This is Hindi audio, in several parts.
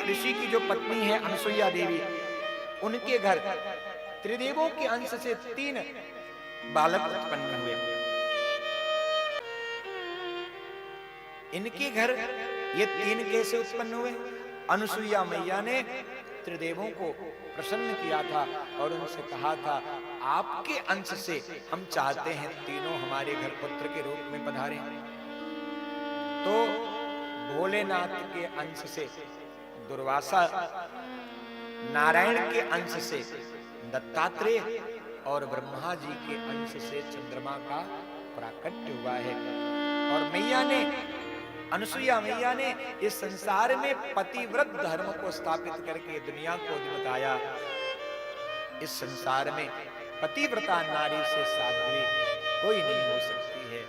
ऋषि की जो पत्नी है अनसुईया देवी, उनके घर त्रिदेवों के अंश से 3 बालक उत्पन्न हुए। इनके घर ये 3 कैसे उत्पन्न हुए? अनसुईया मैया ने त्रिदेवों को प्रसन्न किया था और उनसे कहा था, आपके अंश से हम चाहते हैं तीनों हमारे घर पुत्र के रूप में पधारें। तो भोलेनाथ के अंश से दुर्वासा, नारायण के अंश से दत्तात्रेय और ब्रह्मा जी के अंश से चंद्रमा का प्राकट्य हुआ है। और मैया ने, अनसुईया मैया ने इस संसार में पतिव्रत धर्म को स्थापित करके दुनिया को बताया। इस संसार में पतिव्रता नारी से साध्वी कोई नहीं हो सकती है।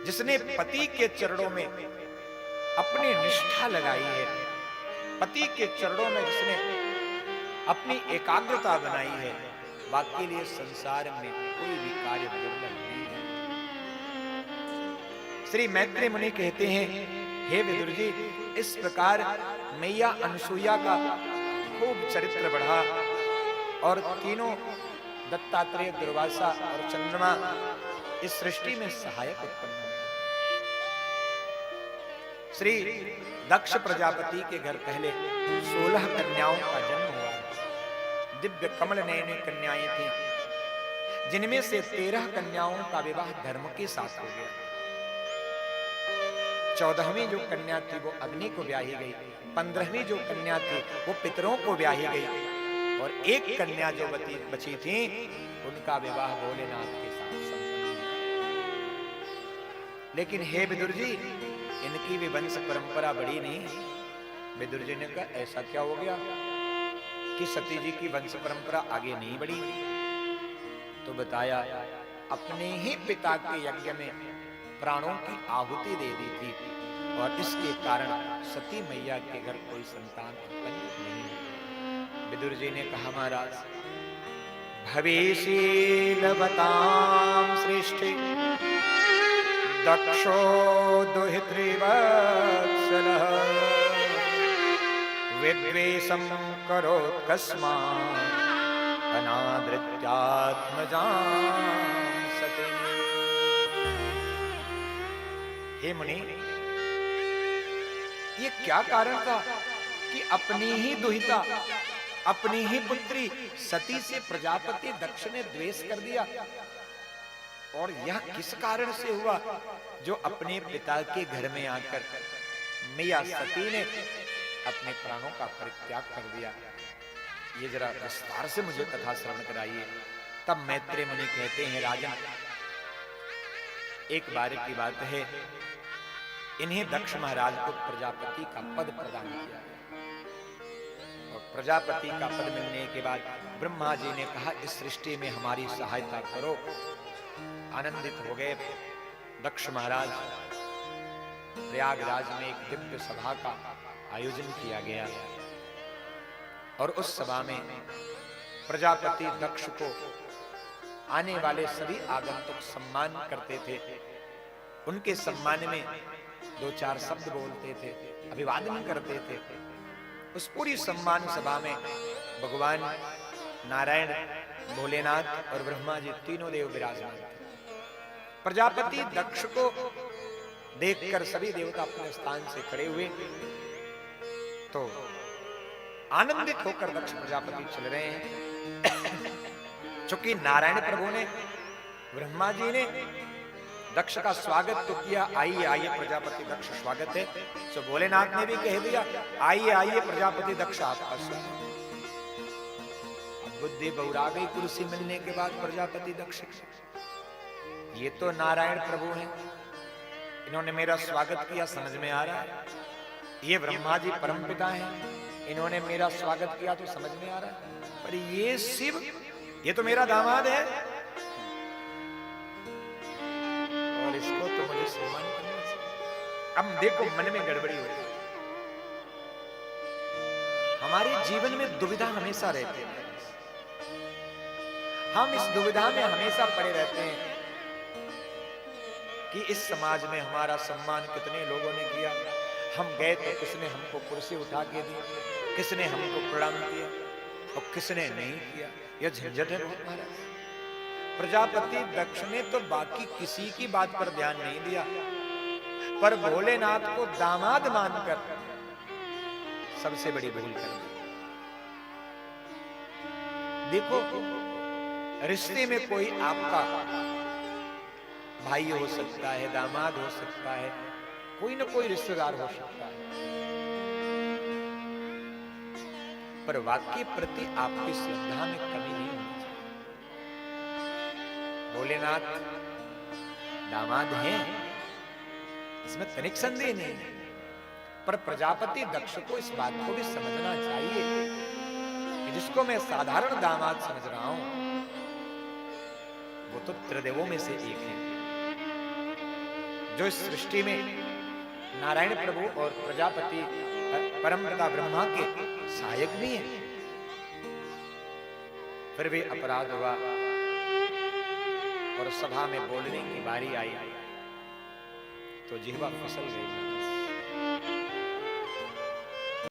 जिसने पति के चरणों में अपनी निष्ठा लगाई है, पति के चरणों में जिसने अपनी एकाग्रता बनाई है, बाकी लिए संसार में कोई भी कार्य दुर्लभ नहीं है। श्री मैत्रेय मुनि कहते हैं, हे विदुर जी, इस प्रकार मैया अनसुईया का खूब चरित्र बढ़ा और तीनों दत्तात्रेय, दुर्वासा और चंद्रमा इस सृष्टि में सहायक उत्पन्न हुए। श्री दक्ष प्रजापति के घर पहले 16 कन्याओं का जन्म हुआ। दिव्य कमल नयनी कन्याएं थीं, जिनमें से 13 कन्याओं का विवाह धर्म के साथ हो गया। 14वीं जो कन्या थी वो अग्नि को ब्याही गई, 15वीं जो कन्या थी वो पितरों को ब्याही गई और एक कन्या जो बची थी उनका विवाह भोलेनाथ के साथ संपन्न हुआ। लेकिन हे विदुर जी, इनकी भी वंश परंपरा बड़ी नहीं। विदुर जी ने कहा, ऐसा क्या हो गया कि सती जी की वंश परंपरा आगे नहीं बढ़ी? तो बताया, अपने ही पिता के यज्ञ में प्राणों की आहुति दे दी थी और इसके कारण सती मैया के घर कोई संतान उत्पन्न नहीं हुई। विदुर जी ने कहा, महाराज, भविष्यवतां सृष्टि दक्षो दुहितृवत्सलः विद्वेषं करोत् कस्मात् अनादृत्यात्मजां सतीं। हे मुनि, ये क्या कारण था कि अपनी ही दुहिता, अपनी ही पुत्री सती से प्रजापति दक्ष ने द्वेष कर दिया? और यह किस कारण से हुआ जो अपने पिता के घर में आकर मैया सती ने अपने प्राणों का परित्याग कर दिया? ये जरा विस्तार से मुझे कथा श्रवण कराइए। तब मैत्रेय मुनि कहते हैं, राजन, एक बार की बात है, इन्हें दक्ष महाराज को प्रजापति का पद प्रदान किया और प्रजापति का पद मिलने के बाद ब्रह्मा जी ने कहा, इस सृष्टि में हमारी सहायता करो। आनंदित हो गए दक्ष महाराज। प्रयागराज में एक दिव्य सभा का आयोजन किया गया और उस सभा में प्रजापति दक्ष को आने वाले सभी आगंतुक सम्मान करते थे। उनके सम्मान में 2-4 शब्द बोलते थे, अभिवादन करते थे। उस पूरी सम्मान सभा में भगवान नारायण, भोलेनाथ और ब्रह्मा जी तीनों देव विराजमान थे। प्रजापति दक्ष को देखकर सभी देवता अपने स्थान से खड़े हुए तो आनंदित होकर दक्ष प्रजापति चल रहे हैं। चूंकि नारायण प्रभु ने, ब्रह्मा जी ने दक्ष का स्वागत तो किया, आइए आइए प्रजापति दक्ष स्वागत है, तो भोलेनाथ ने भी कह दिया, आइए आइए प्रजापति दक्ष आपका स्वागत। अब बुद्धि बौरा गई कुर्सी मिलने के बाद प्रजापति दक्ष, ये तो नारायण प्रभु हैं, इन्होंने मेरा स्वागत किया, समझ में आ रहा है। ये ब्रह्मा जी परमपिता हैं, इन्होंने मेरा स्वागत किया तो समझ में आ रहा है। पर ये शिव, ये तो मेरा दामाद है और इसको तो मुझे सम्मान करना चाहिए। अब देखो मन में गड़बड़ी हो रही। हमारे जीवन में दुविधा हमेशा रहती है। हम इस दुविधा में हमेशा पड़े रहते हैं कि इस समाज में हमारा सम्मान कितने लोगों ने किया, हम गए तो किसने हमको कुर्सी उठा के दी, किसने हमको प्रणाम किया और किसने नहीं किया, यह झंझट है बहुत महाराज। प्रजापति दक्ष ने तो बाकी किसी की बात पर ध्यान नहीं दिया, पर भोलेनाथ को दामाद मानकर सबसे बड़ी भूल कर दी। देखो, रिश्ते में कोई आपका भाई हो सकता है, दामाद हो सकता है, कोई ना कोई रिश्तेदार हो सकता है, पर वाक्य प्रति आपकी श्रद्धा में कमी नहीं होनी चाहिए। भोलेनाथ दामाद हैं, इसमें तनिक संदेह नहीं है, पर प्रजापति दक्ष को इस बात को भी समझना चाहिए कि जिसको मैं साधारण दामाद समझ रहा हूं, वो तो त्रिदेवों में से एक है, जो इस सृष्टि में नारायण प्रभु और प्रजापति परमपिता ब्रह्मा के सहायक भी हैं। फिर भी अपराध हुआ और सभा में बोलने की बारी आई तो जिह्वा फिसल गई।